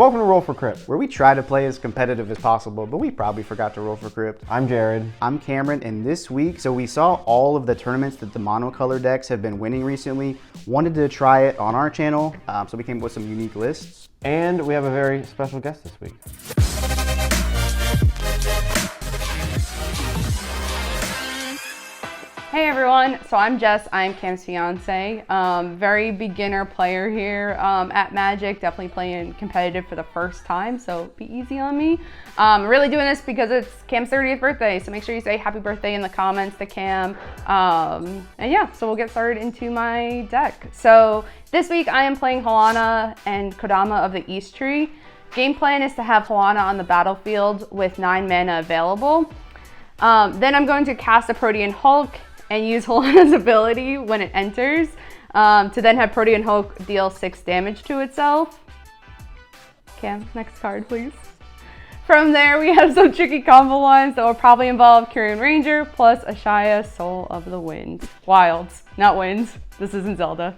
Welcome to Roll for Crypt. where we try to play as competitive as possible, but we probably forgot to roll for Crypt. I'm Jared. I'm Cameron, and this week, so we saw all of the tournaments that the monocolor decks have been winning recently. Wanted to try it on our channel, so we came up with some unique lists. And we have a very special guest this week. Hey everyone, so I'm Jess, I'm Cam's fiance. Very beginner player here at Magic, definitely playing competitive for the first time, so be easy on me. Really doing this because it's Cam's 30th birthday, so make sure you say happy birthday in the comments to Cam. And yeah, so we'll get started into my deck. So this week I am playing Halana and Kodama of the East Tree. Game plan is to have Halana on the battlefield with 9 mana available. Then I'm going to cast a Protean Hulk and use Halana's ability when it enters to then have Protean Hulk deal 6 damage to itself. Cam, next card, please. From there, we have some tricky combo lines that will probably involve Kyrian Ranger plus Ashaya, Soul of the Wind. Wilds, not winds. This isn't Zelda.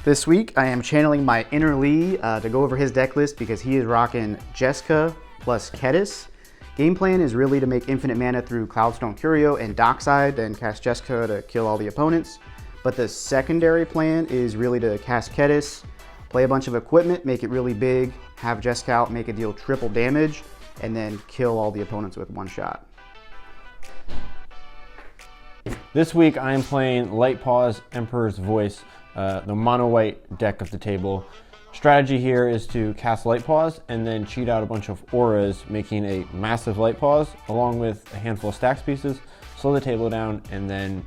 This week, I am channeling my inner Lee to go over his deck list because he is rocking Jeska plus Kedis. Game plan is really to make infinite mana through Cloudstone Curio and Dockside, then cast Jeska to kill all the opponents. But the secondary plan is really to cast Kedis, play a bunch of equipment, make it really big, have Jeska out, make it deal triple damage, and then kill all the opponents with one shot. This week I am playing Light-Paws, Emperor's Voice, the mono-white deck of the table. Strategy here is to cast Light-Paws and then cheat out a bunch of auras, making a massive Light-Paws along with a handful of stacks pieces, slow the table down, and then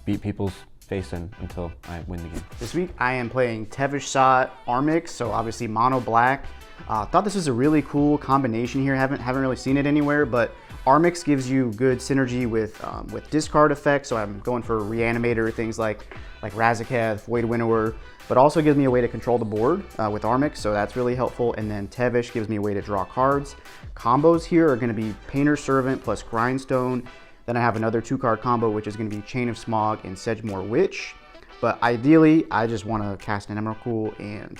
beat people's face in until I win the game. This week I am playing Tevesh Armix, so obviously mono black. Thought this was a really cool combination here. Haven't really seen it anywhere, but Armix gives you good synergy with discard effects. So I'm going for Reanimator, things like Razaketh, Void Winnower, but also gives me a way to control the board with Armix, so that's really helpful. And then Tevesh gives me a way to draw cards. Combos here are going to be Painter's Servant plus Grindstone. Then I have another 2-card combo, which is going to be Chain of Smog and Sedgemoor Witch. But ideally, I just want to cast an Emrakul and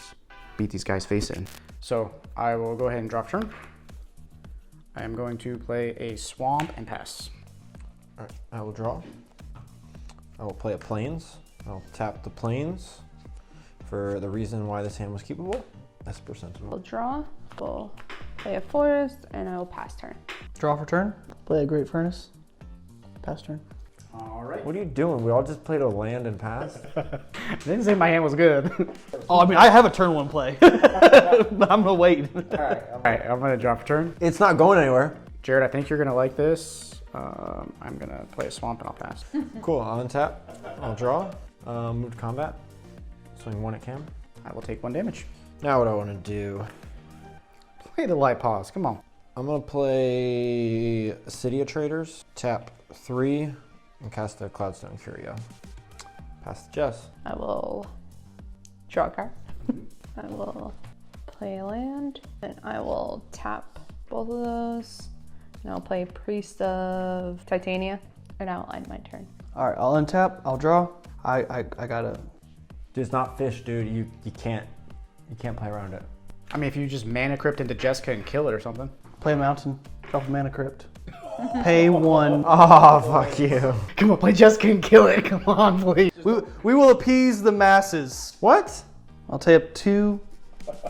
beat these guys face in. So I will go ahead and draw turn. I am going to play a Swamp and pass. All right, I will draw. I will play a Plains. I'll tap the Plains for the reason why this hand was keepable. Esper Sentinel. We'll draw, we'll play a forest, and I will pass turn. Draw for turn. Play a Great Furnace. Pass turn. All right. What are you doing? We all just played a land and pass? I didn't say my hand was good. Oh, I mean, I have a turn 1 play. But I'm gonna wait. All right, I'm gonna draw for turn. It's not going anywhere. Jared, I think you're gonna like this. I'm gonna play a Swamp and I'll pass. Cool, I'll untap, I'll draw, move to combat, swing 1 at Cam. I will take 1 damage. Now what I want to do, Play the Light-Paws, come on. I'm going to play City of Traders, tap 3, and cast a Cloudstone Curio. Pass to Jess. I will draw a card. I will play a land, and I will tap both of those. And I'll play Priest of Titania, and I'll end my turn. All right, I'll untap. I'll draw. I gotta. Dude, it's not fish, dude. You can't play around it. I mean, if you just Mana Crypt into Jeska and kill it or something. Play a mountain. Drop a Mana Crypt. Pay 1. Oh, fuck you. Come on, play Jeska and kill it. Come on, please. We will appease the masses. What? I'll tap 2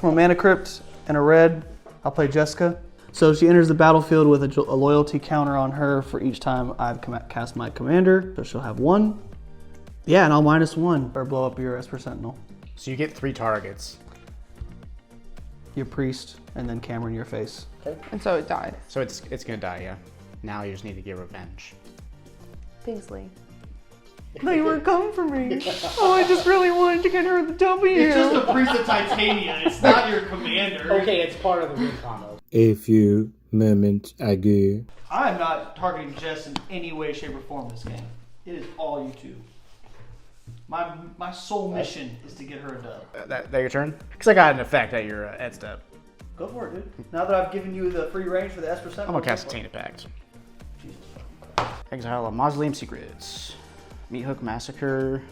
from a Mana Crypt and a red. I'll play Jeska. So she enters the battlefield with a loyalty counter on her for each time I've cast my commander. So she'll have 1. Yeah, and I'll -1 or blow up your Esper Sentinel. So you get 3 targets. Your priest, and then Cameron your face. And so it died. So it's gonna die, yeah. Now you just need to get revenge. Kingsley. They were coming for me. Oh, I just really wanted to get her the W. It's just the Priest of Titania. It's not your commander. Okay, it's part of the win combo. A few moments ago. I am not targeting Jess in any way, shape, or form this game. It is all you two. My sole mission is to get her a dub. That your turn? Because I got an effect at your end step. Go for it, dude. Now that I've given you the free range for the Esper Sentinel. I'm gonna cast a Tainted Pact. Exile a Mausoleum Secrets. Meat Hook Massacre.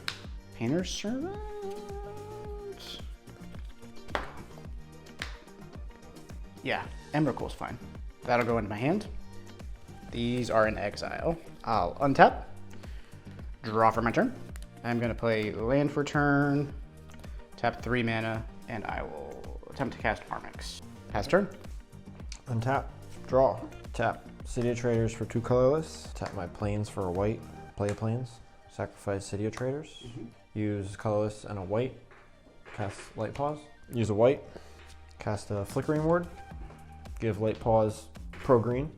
Painter's Servant? Yeah, Emrakul's fine. That'll go into my hand. These are in exile. I'll untap, draw for my turn. I'm gonna play land for turn, tap 3 mana, and I will attempt to cast Armix. Pass turn. Untap, draw, tap City of Traders for 2 colorless, tap my plains for a white, play a plains, sacrifice City of Traders, use colorless and a white, cast Light-Paws, use a white, cast a Flickering Ward, give Light-Paws pro green.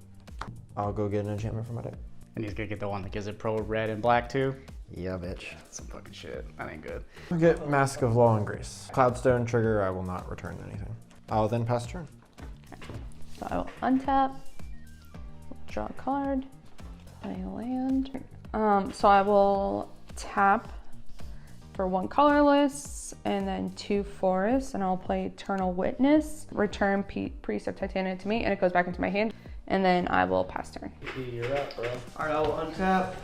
I'll go get an enchantment for my deck. And he's gonna get the one that gives it pro red and black too. Yeah, bitch. Some fucking shit. That ain't good. I'll get Mask of Law and Grace. Cloudstone trigger, I will not return anything. I'll then pass turn. So I will untap, draw a card, play a land. So I will tap for 1 colorless and then 2 forests, and I'll play Eternal Witness, return Precept Titania to me, and it goes back into my hand, and then I will pass turn. You're up, bro. All right, I will untap,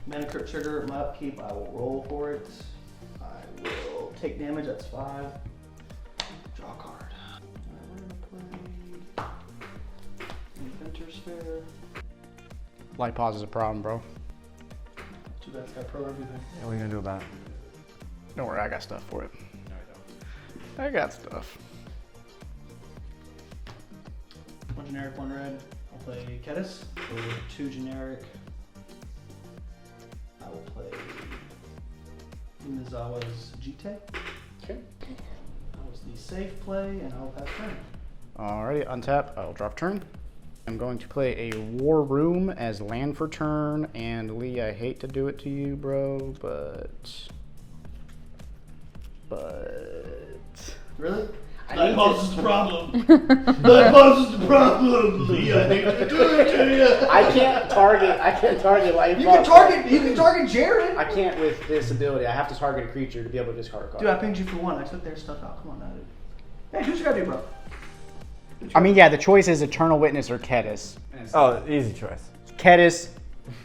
mana crypt trigger, my upkeep, I will roll for it. I will take damage, that's 5. Draw a card. We're gonna play Inventor's Fair. Light-Paws is a problem, bro. Too bad it's got pro everything. Yeah, what are you gonna do about it? Don't worry, I got stuff for it. No, I don't. I got stuff. 1 generic, 1 red. I'll play Kedis for 2 generic. I will play Umezawa's Jite. Okay. That was the safe play, and I will pass turn. Alrighty, untap. I'll drop turn. I'm going to play a War Room as land for turn, and Lee, I hate to do it to you, bro, but. Really? Light-Paws is the problem. Light-Paws is the problem. Lee, I hate to do it to you. I can't target Light-Paws. You can target Jared. I can't with this ability. I have to target a creature to be able to discard a card. Dude, I pinged you for 1. I took their stuff out. Come on now, dude. Hey, do what you gotta do, bro. I mean, yeah, the choice is Eternal Witness or Kedis. Oh, easy choice. Kedis,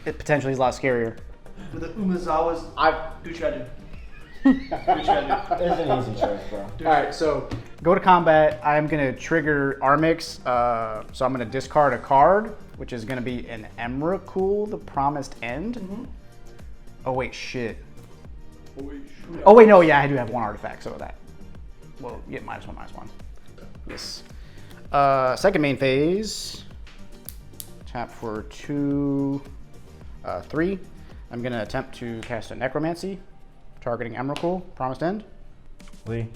it potentially is a lot scarier. With the Umezawa's, do what you gotta do. It's an easy choice, bro. Alright, so go to combat. I'm going to trigger Armix. So I'm going to discard a card, which is going to be an Emrakul, the Promised End. Oh, wait, shit. Oh, wait, no, yeah, I do have 1 artifact, so that will get -1/-1. Yes. Second main phase. Tap for 2, 3. I'm going to attempt to cast a Necromancy, targeting Emrakul, Promised End. Lee.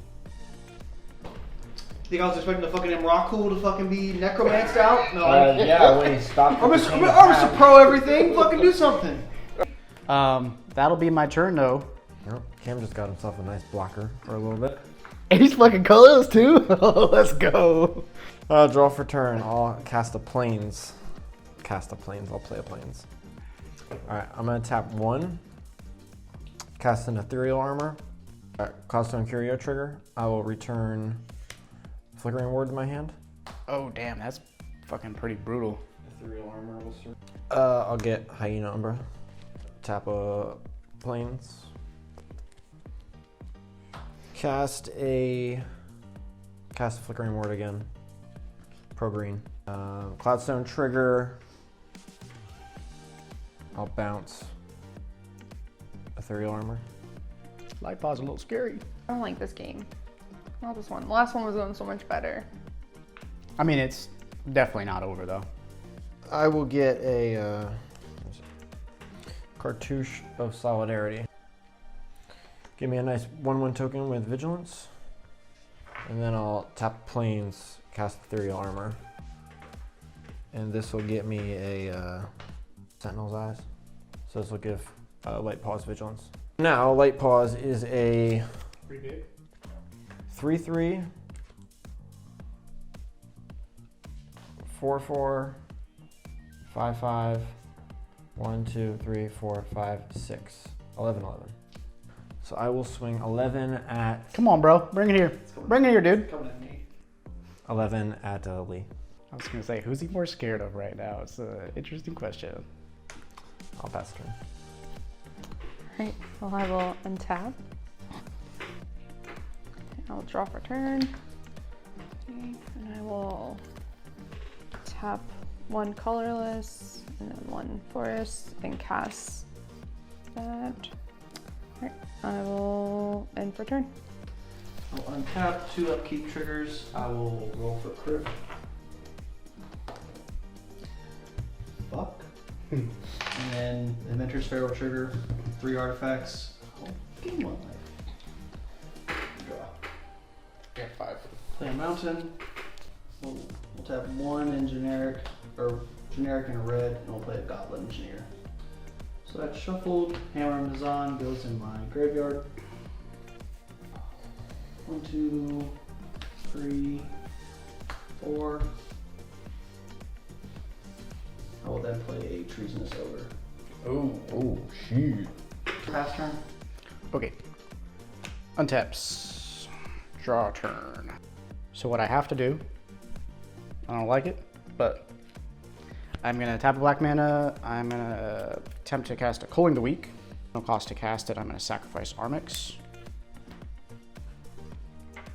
Think I was expecting the fucking Emrakul to fucking be necromanced out? No. Yeah, when he stopped. I'm Mr. Pro everything. Fucking do something. That'll be my turn, though. Yep, Cam just got himself a nice blocker for a little bit. And he's fucking colors too. Let's go. Draw for turn. I'll cast a plains. I'll play a plains. Alright, I'm gonna tap 1. Cast an Ethereal Armor. Cloudstone Curio trigger. I will return Flickering Ward to my hand. Oh damn, that's fucking pretty brutal. Ethereal Armor will serve. I'll get Hyena Umbra. Tap a plains. Cast a Flickering Ward again. Pro green. Cloudstone trigger. I'll bounce Ethereal Armor. Light-Paws a little scary. I don't like this game. Not this one. The last one was going so much better. I mean, it's definitely not over though. I will get a Cartouche of Solidarity. Give me a nice 1/1 token with Vigilance. And then I'll tap Plains, cast Ethereal Armor. And this will get me a Sentinel's Eyes. So this will give Light-Paws Vigilance. Now, Light-Paws is a 3/3, 4/4, 5/5, 1, 2, 3, 4, 5, 6, 11/11. So I will swing 11 at. Come on, bro. Bring it here. Bring it here, dude. Coming at me. 11 at Lee. I was gonna say, who's he more scared of right now? It's an interesting question. I'll pass turn. Right, well I will untap. I'll draw for turn. and I will tap 1 colorless and then 1 forest and cast that. Alright, I will end for turn. I'll untap 2 upkeep triggers. I will roll for crit. Fuck. And then Inventor's Fair will trigger 3 artifacts. I'll gain 1 life. Draw. Yeah, 5. Play a mountain. We'll tap 1 in generic and a red, and we'll play a Goblin Engineer. So that's shuffled. Hammer and Mazan goes in my graveyard. 1, 2, 3, 4. I will then play a Treasonous Ogre. Oh, shoot. Pass turn. Okay. Untaps. Draw turn. So what I have to do, I don't like it, but I'm gonna tap a black mana. I'm gonna attempt to cast a Culling the Weak. No cost to cast it. I'm gonna sacrifice Armix.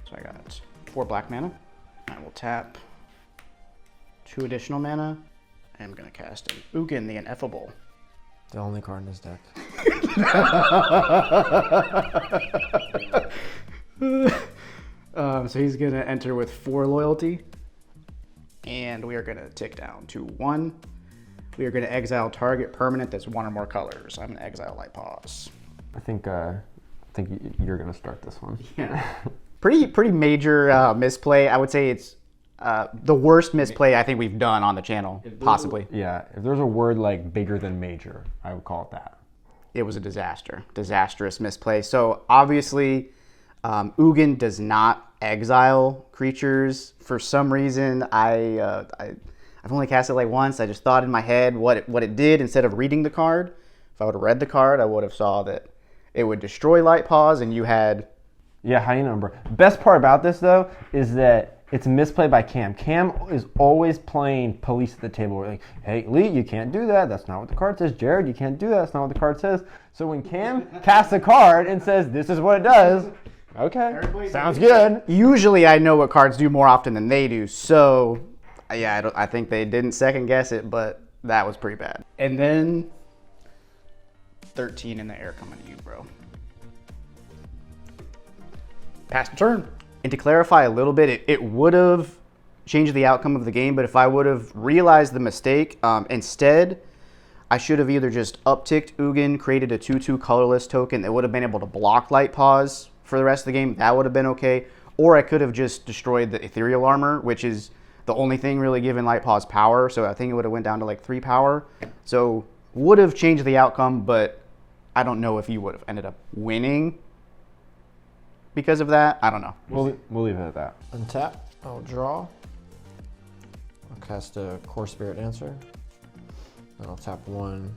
So I got 4 black mana. I will tap 2 additional mana. I'm gonna cast an Ugin the Ineffable. The only card in this deck. So he's gonna enter with 4 loyalty, and we are gonna tick down to 1. We are gonna exile target permanent that's 1 or more colors. I'm gonna exile Light-Paws. I think you're gonna start this one. Yeah. Pretty major misplay. I would say it's the worst misplay I think we've done on the channel, possibly. Yeah, if there's a word like bigger than major, I would call it that. It was a disaster. Disastrous misplay. So obviously, Ugin does not exile creatures. For some reason, I've only cast it like once. I just thought in my head what it did instead of reading the card. If I would have read the card, I would have saw that it would destroy Light-Paws, and you had... Yeah, high number. Best part about this, though, is that it's a misplay by Cam. Cam is always playing police at the table. We're like, hey, Lee, you can't do that. That's not what the card says. Jared, you can't do that. That's not what the card says. So when Cam casts a card and says, this is what it does, okay, sounds good. Usually I know what cards do more often than they do, so yeah, I think they didn't second guess it, but that was pretty bad. And then 13 in the air coming to you, bro. Pass the turn. And to clarify a little bit, it would have changed the outcome of the game, but if I would have realized the mistake, instead, I should have either just upticked Ugin, created a 2/2 colorless token that would have been able to block Light-Paws for the rest of the game. That would have been okay. Or I could have just destroyed the Ethereal Armor, which is the only thing really giving Light-Paws power. So I think it would have went down to like 3 power. So would have changed the outcome, but I don't know if you would have ended up winning because of that. I don't know. We'll leave it at that. Untap. I'll draw. I'll cast a Core Spirit Dancer. And I'll tap 1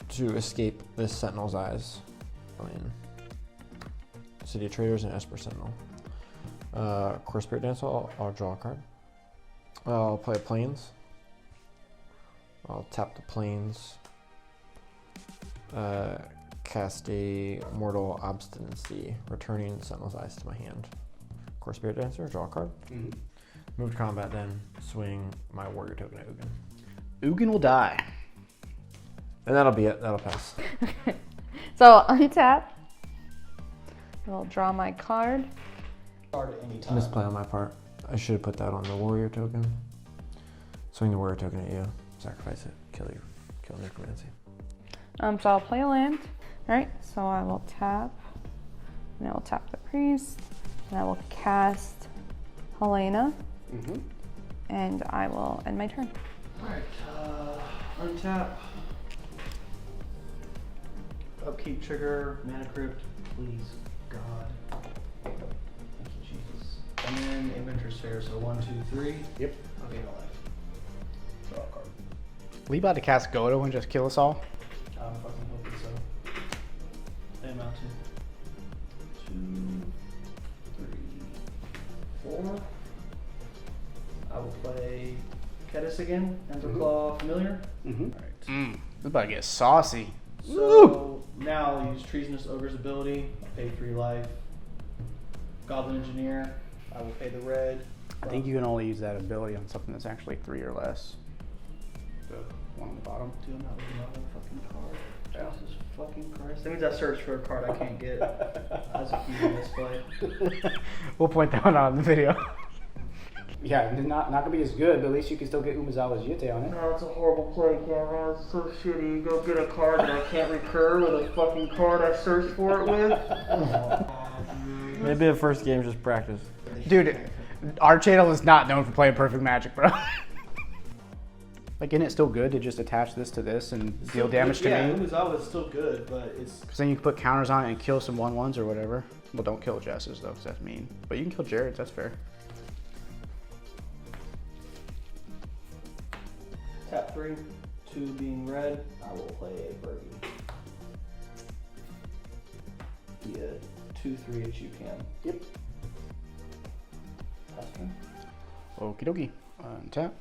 to escape this Sentinel's Eyes. Playing City of Traders and Esper Sentinel. Core Spirit Dancer. I'll draw a card. I'll play Plains. I'll tap the Plains. Cast a Mortal Obstinacy, returning Sentinel's Eyes to my hand. Core Spirit Dancer, draw a card. Move to combat, then swing my warrior token at Ugin. Ugin will die. And that'll be it. That'll pass. Okay. So untap. I'll draw my card. Card at any time. Misplay on my part. I should have put that on the warrior token. Swing the warrior token at you. Sacrifice it. Kill necromancy. So I'll play a land. All right. So I will tap. And I will tap the priest. And I will cast Halana. And I will end my turn. Alright, untap. Upkeep trigger, mana crypt, please, God. Thank you, Jesus. And then Inventor's Fair, so 1, 2, 3. Yep. Okay, no life. Draw a card. We about to cast Godo and just kill us all? I'm fucking hoping so. Play a mountain. 2, 3, 4. I will play Kedis again, Claw Familiar. Alright. This is about to get saucy. So now I'll use Treasonous Ogre's ability. Pay 3 life. Goblin Engineer. I will pay the red. I think you can only use that ability on something that's actually 3 or less. The one on the bottom. Do not looking at one fucking card. Yeah. Jesus fucking Christ. That means I searched for a card I can't get. That's a huge misplay. We'll point that one out in the video. Yeah, not gonna be as good, but at least you can still get Umezawa's Yute on it. No, it's a horrible play, Cameron. It's so shitty. You go get a card that I can't recur with a fucking card I searched for it with. Maybe the first game just practice. Dude, our channel is not known for playing perfect Magic, bro. Like, isn't it still good to just attach this to this and deal damage to yeah, me? Umezawa is still good, but it's... Because then you can put counters on it and kill some 1/1s or whatever. Well, don't kill Jess's though, because that's mean. But you can kill Jared's, that's fair. Tap 3, 2 being red, I will play a birdie. Yeah, 2-3 at you can. Yep. Pass turn. Okie dokie. Untap.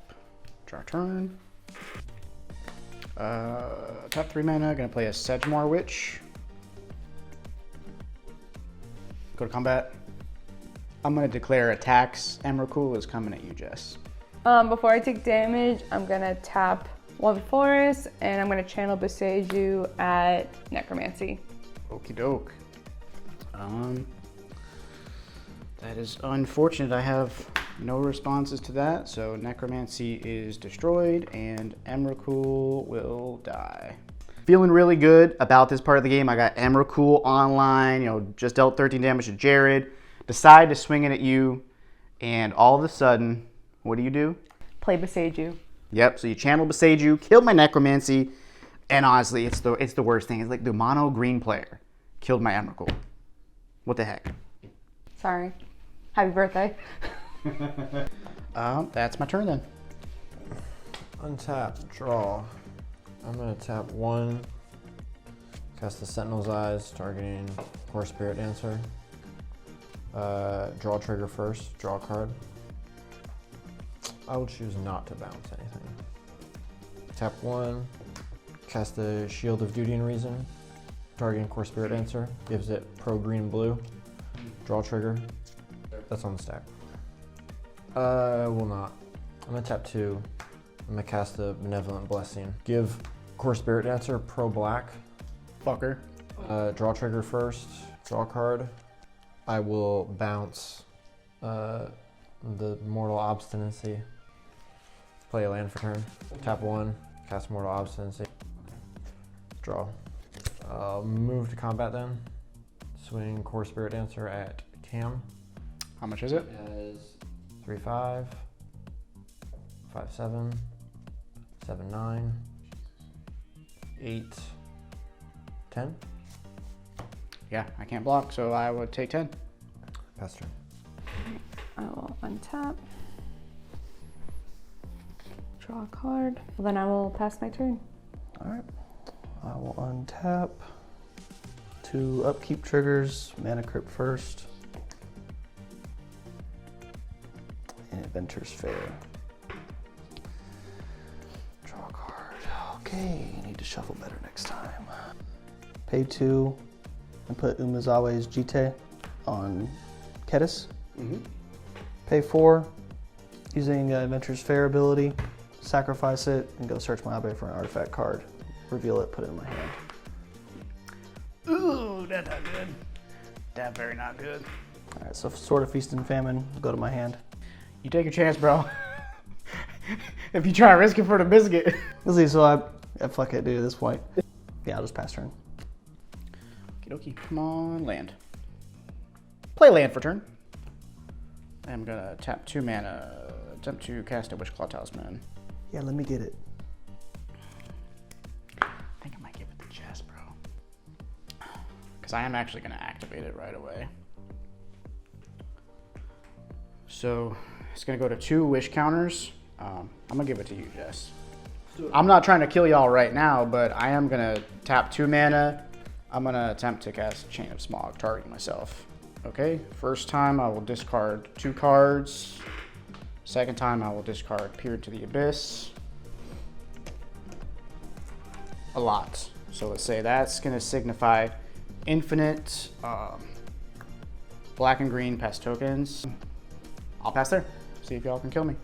Draw turn. Tap 3 mana, gonna play a Sedgemoor Witch. Go to combat. I'm gonna declare attacks. Emrakul is coming at you, Jess. Before I take damage, I'm gonna tap 1 forest and I'm gonna channel Beseiju at Necromancy. Okie doke. That is unfortunate. I have no responses to that, so Necromancy is destroyed and Emrakul will die. Feeling really good about this part of the game. I got Emrakul online, you know, just dealt 13 damage to Jared. Decide to swing it at you, and all of a sudden, what do? Play Beseiju. Yep, so you channel Beseiju, killed my Necromancy, and honestly, it's the worst thing. It's like the mono green player killed my Emrakul. What the heck? Sorry. Happy birthday. That's my turn then. Untap, draw. I'm gonna tap 1, cast the Sentinel's Eyes, targeting Core Spirit Dancer. Draw trigger first, draw a card. I will choose not to bounce anything. Tap 1, cast the Shield of Duty and Reason, targeting Core Spirit Dancer, gives it pro green blue. Draw trigger. That's on the stack. Will not. I'm gonna tap 2. I'm gonna cast the Benevolent Blessing. Give Core Spirit Dancer pro black. Fucker. Draw trigger first, draw card. I will bounce the Mortal Obstinacy. Play a land for turn. Tap 1, cast Mortal Obstinacy. Draw. Move to combat then. Swing Core Spirit Dancer at Cam. How much is it? As 3/5, 5/7, 7/9, 8/10. Yeah, I can't block, so I would take 10. Pass turn. I will untap. Draw a card. Well, then I will pass my turn. Alright. I will untap. 2 upkeep triggers, Mana Crypt first. And Adventure's Fair. Draw a card. Okay, you need to shuffle better next time. Pay 2 and put Umezawa's Jite on Kedis. Pay 4, using Adventure's Fair ability, sacrifice it, and go search my library for an artifact card. Reveal it, put it in my hand. Ooh, that's not good. That's very not good. Alright, so Sword of Feast and Famine, go to my hand. You take your chance, bro. If you try risking for the biscuit. Let's see, so I fuck it, dude, at this point. Yeah, I'll just pass turn. Okie dokie, come on, land. Play land for turn. I'm gonna tap 2 mana, attempt to cast a Witchclaw Talisman. Yeah, let me get it. I think I might give it to Jess, bro. Because I am actually gonna activate it right away. So it's gonna go to 2 wish counters. I'm gonna give it to you, Jess. I'm not trying to kill y'all right now, but I am gonna tap 2 mana. I'm gonna attempt to cast Chain of Smog, targeting myself. Okay, first time I will discard 2 cards. Second time I will discard Peer into the Abyss. A lot. So let's say that's gonna signify infinite black and green pest tokens. I'll pass there. See if y'all can kill me.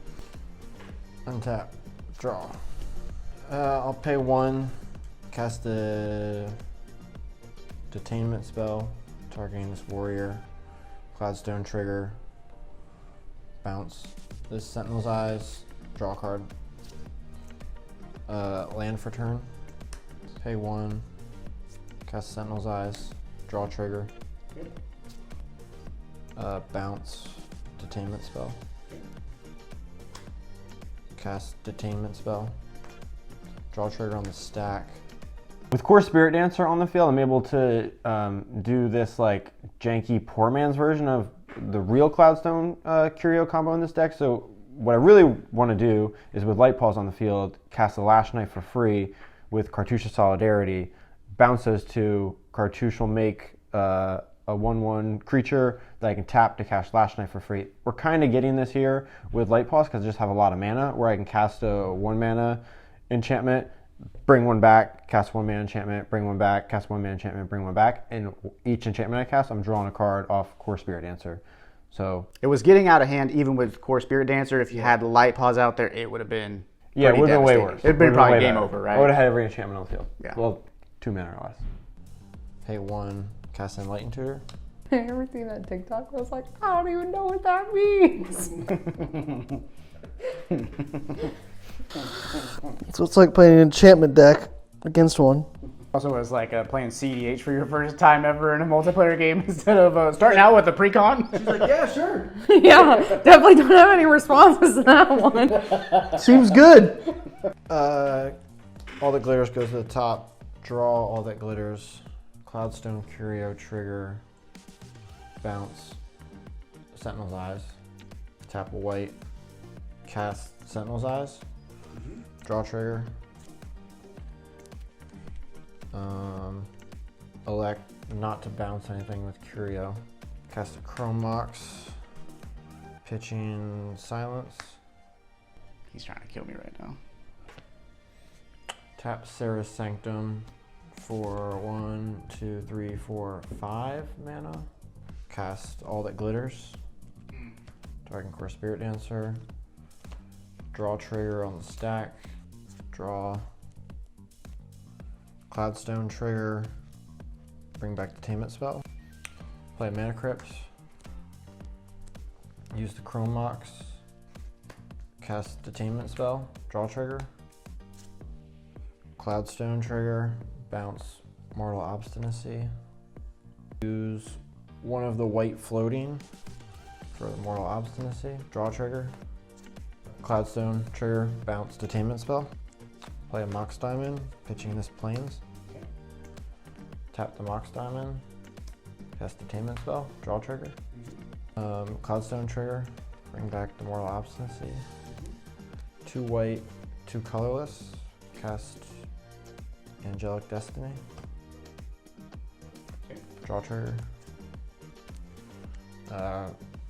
Untap, draw. I'll pay 1, cast the detainment spell, targeting this warrior. Cloudstone trigger, bounce this Sentinel's Eyes, draw a card. Land for turn, pay 1, cast Sentinel's Eyes, draw trigger. Bounce detainment spell. Cast detainment spell. Draw trigger on the stack. With Core Spirit Dancer on the field, I'm able to do this like janky poor man's version of the real Cloudstone Curio combo in this deck. So what I really want to do is with Light-Paws on the field, cast a Lash Knife for free with Cartouche of Solidarity. Bounce those two. Cartouche will make a 1/1 creature that I can tap to cast Lash Knife for free. We're kind of getting this here with Light-Paws because I just have a lot of mana where I can cast a 1 mana enchantment, bring one back, cast 1 mana enchantment, bring one back, cast 1 mana enchantment, bring one back, and each enchantment I cast, I'm drawing a card off Core Spirit Dancer. So it was getting out of hand even with Core Spirit Dancer. If you had Light-Paws out there, it would have been it would have been way worse. It would have been probably game over, right? I would have had every enchantment on the field. Yeah. Well, 2 mana or less. Pay 1, cast Enlightened Tutor. I ever seen that TikTok where I was like, I don't even know what that means. So it's like playing an enchantment deck against one. Also, it was like playing cEDH for your first time ever in a multiplayer game instead of starting out with a pre-con. She's like, yeah, sure. Yeah, definitely don't have any responses to that one. Seems good. All that glitters goes to the top. Draw all that glitters. Cloudstone Curio trigger. Bounce. Sentinel's Eyes. Tap a white. Cast Sentinel's Eyes. Draw trigger. Elect not to bounce anything with Curio. Cast a Chrome Mox. Pitching Silence. He's trying to kill me right now. Tap Sarah's Sanctum for 1, 2, 3, 4, 5 mana. Cast All That Glitters. Target Core Spirit Dancer. Draw trigger on the stack. Draw. Cloudstone trigger. Bring back the Detainment spell. Play a Mana Crypt. Use the Chrome Mox. Cast Detainment spell. Draw trigger. Cloudstone trigger. Bounce Mortal Obstinacy. Use one of the white floating for the Mortal Obstinacy. Draw trigger. Cloudstone trigger. Bounce Detainment spell. Play a Mox Diamond. Pitching this Plains. Tap the Mox Diamond. Cast Detainment spell. Draw trigger. Cloudstone trigger. Bring back the Mortal Obstinacy. 2 white, 2 colorless. Cast Angelic Destiny. Draw trigger.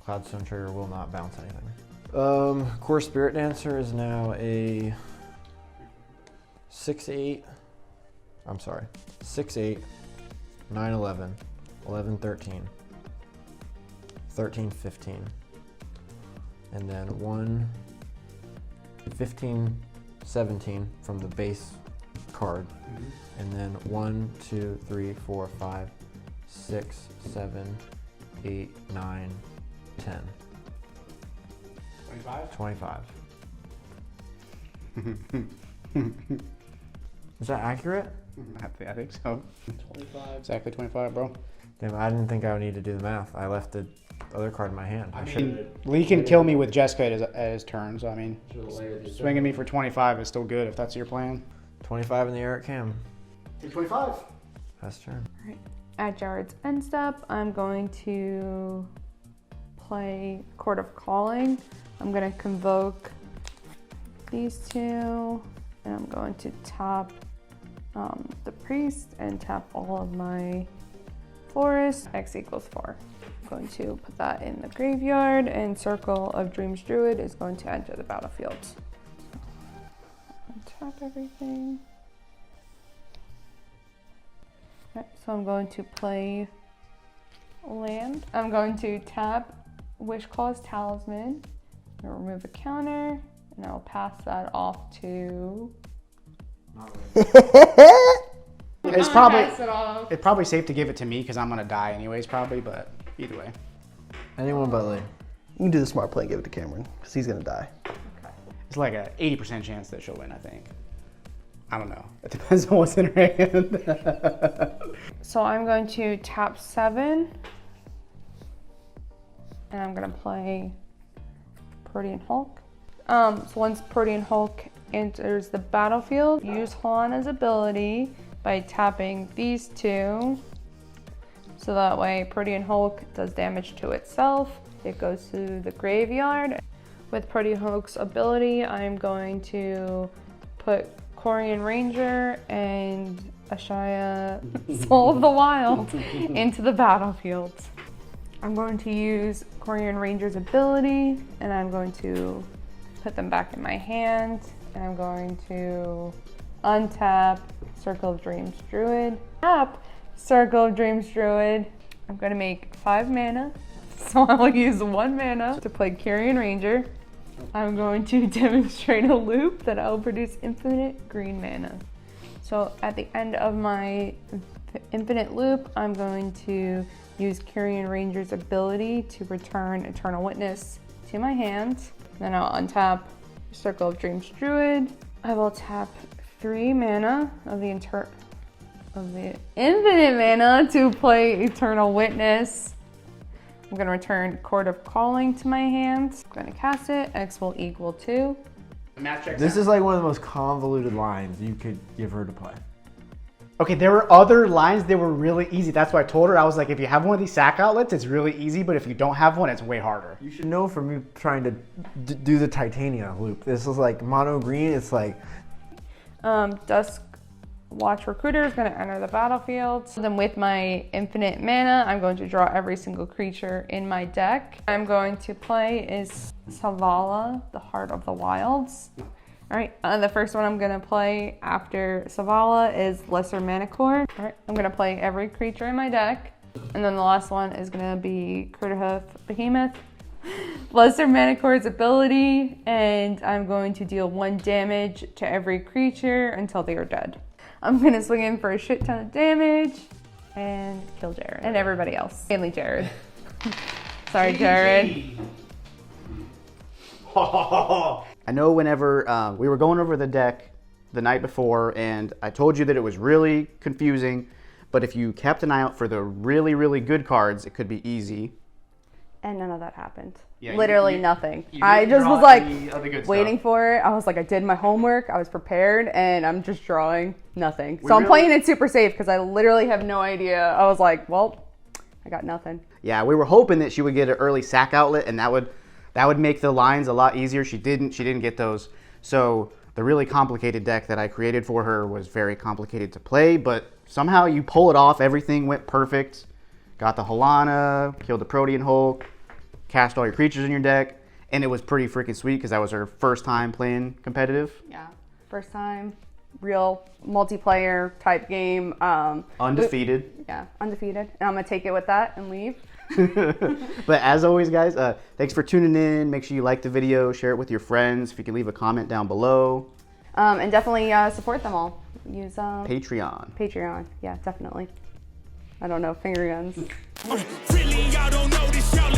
Cloudstone trigger will not bounce anything. Core Spirit Dancer is now a 6/8. I'm sorry, 6/8, 9/11, 11/13, 13/15, and then 1 15/17 from the base card, and then 1, 2, 3, 4, 5, 6, 7, 8, 9, 10. 25. Is that accurate? I think so. 25. Exactly 25, bro. Damn, I didn't think I would need to do the math. I left the other card in my hand. I should. Lee can kill me with Jeska at his turn, so I mean, swinging me for 25 is still good if that's your plan. 25 in the air at Cam. 25. Pass turn. All right. At Jared's end step, I'm going to play Court of Calling. I'm going to convoke these two, and I'm going to tap the priest and tap all of my forests. X equals 4. I'm going to put that in the graveyard, and Circle of Dreams Druid is going to enter the battlefield. So, tap everything. Okay, so I'm going to play land. I'm going to tap Wish Claw's Talisman, and remove a counter, and I'll pass that off to... It's probably safe to give it to me because I'm gonna die anyways, probably. But either way, Anyone but Lee. You can do the smart play and give it to Cameron, because he's gonna die. it's like a 80% chance that she'll win. I think. I don't know. It depends on what's in her hand. So I'm going to tap 7, and I'm gonna play Protean Hulk. So once Protean Hulk enters the battlefield, use Halana's ability by tapping these 2. So that way Protean Hulk does damage to itself. It goes to the graveyard. With Protean Hulk's ability, I'm going to put Korean Ranger and Ashaya Soul of the Wild into the battlefield. I'm going to use Korean Ranger's ability, and I'm going to put them back in my hand, and I'm going to untap Circle of Dreams Druid, tap Circle of Dreams Druid. I'm going to make 5 mana, so I will use 1 mana to play Korean Ranger. I'm going to demonstrate a loop that I will produce infinite green mana. So at the end of my infinite loop, I'm going to use Korean Ranger's ability to return Eternal Witness to my hand. Then I'll untap Circle of Dreams Druid. I will tap 3 mana of the infinite mana to play Eternal Witness. I'm gonna return Chord of Calling to my hand. I'm gonna cast it. X will equal 2. This is like one of the most convoluted lines you could give her to play. Okay, there were other lines that were really easy. That's why I told her, I was like, if you have one of these sack outlets, it's really easy, but if you don't have one, it's way harder. You should know from me trying to do the Titania loop. This is like mono green. It's like Dusk Watch Recruiter is going to enter the battlefield. Then with my infinite mana, I'm going to draw every single creature in my deck. I'm going to play is Savala, the Heart of the Wilds. All right, the first one I'm going to play after Savala is Lesser Manicore. All right, I'm going to play every creature in my deck. And then the last one is going to be Critterhoof Behemoth. Lesser Manicore's ability, and I'm going to deal 1 damage to every creature until they are dead. I'm gonna swing in for a shit ton of damage and kill Jared and everybody else, mainly Jared. Sorry, Jared. I know whenever we were going over the deck the night before, and I told you that it was really confusing, but if you kept an eye out for the really, really good cards, it could be easy. And none of that happened. Yeah, Literally nothing. you I didn't just draw was like any of the good waiting stuff. for it. I was like, I did my homework, I was prepared, and I'm just drawing nothing. We So I'm really- playing it super safe because I literally have no idea. I was like, well, I got nothing. Yeah, we were hoping that she would get an early sack outlet, and that would make the lines a lot easier. She didn't get those. So the really complicated deck that I created for her was very complicated to play, but somehow you pull it off. Everything went perfect. Got the Halana, killed the Protean Hulk, cast all your creatures in your deck, and it was pretty freaking sweet because that was her first time playing competitive. Yeah, first time, real multiplayer type game. Undefeated. Yeah, undefeated. And I'm gonna take it with that and leave. But as always, guys, thanks for tuning in. Make sure you like the video, share it with your friends. If you can leave a comment down below. And definitely support them all. Use Patreon. Patreon. Yeah, definitely. I don't know, finger guns. Really, y'all don't know this, y'all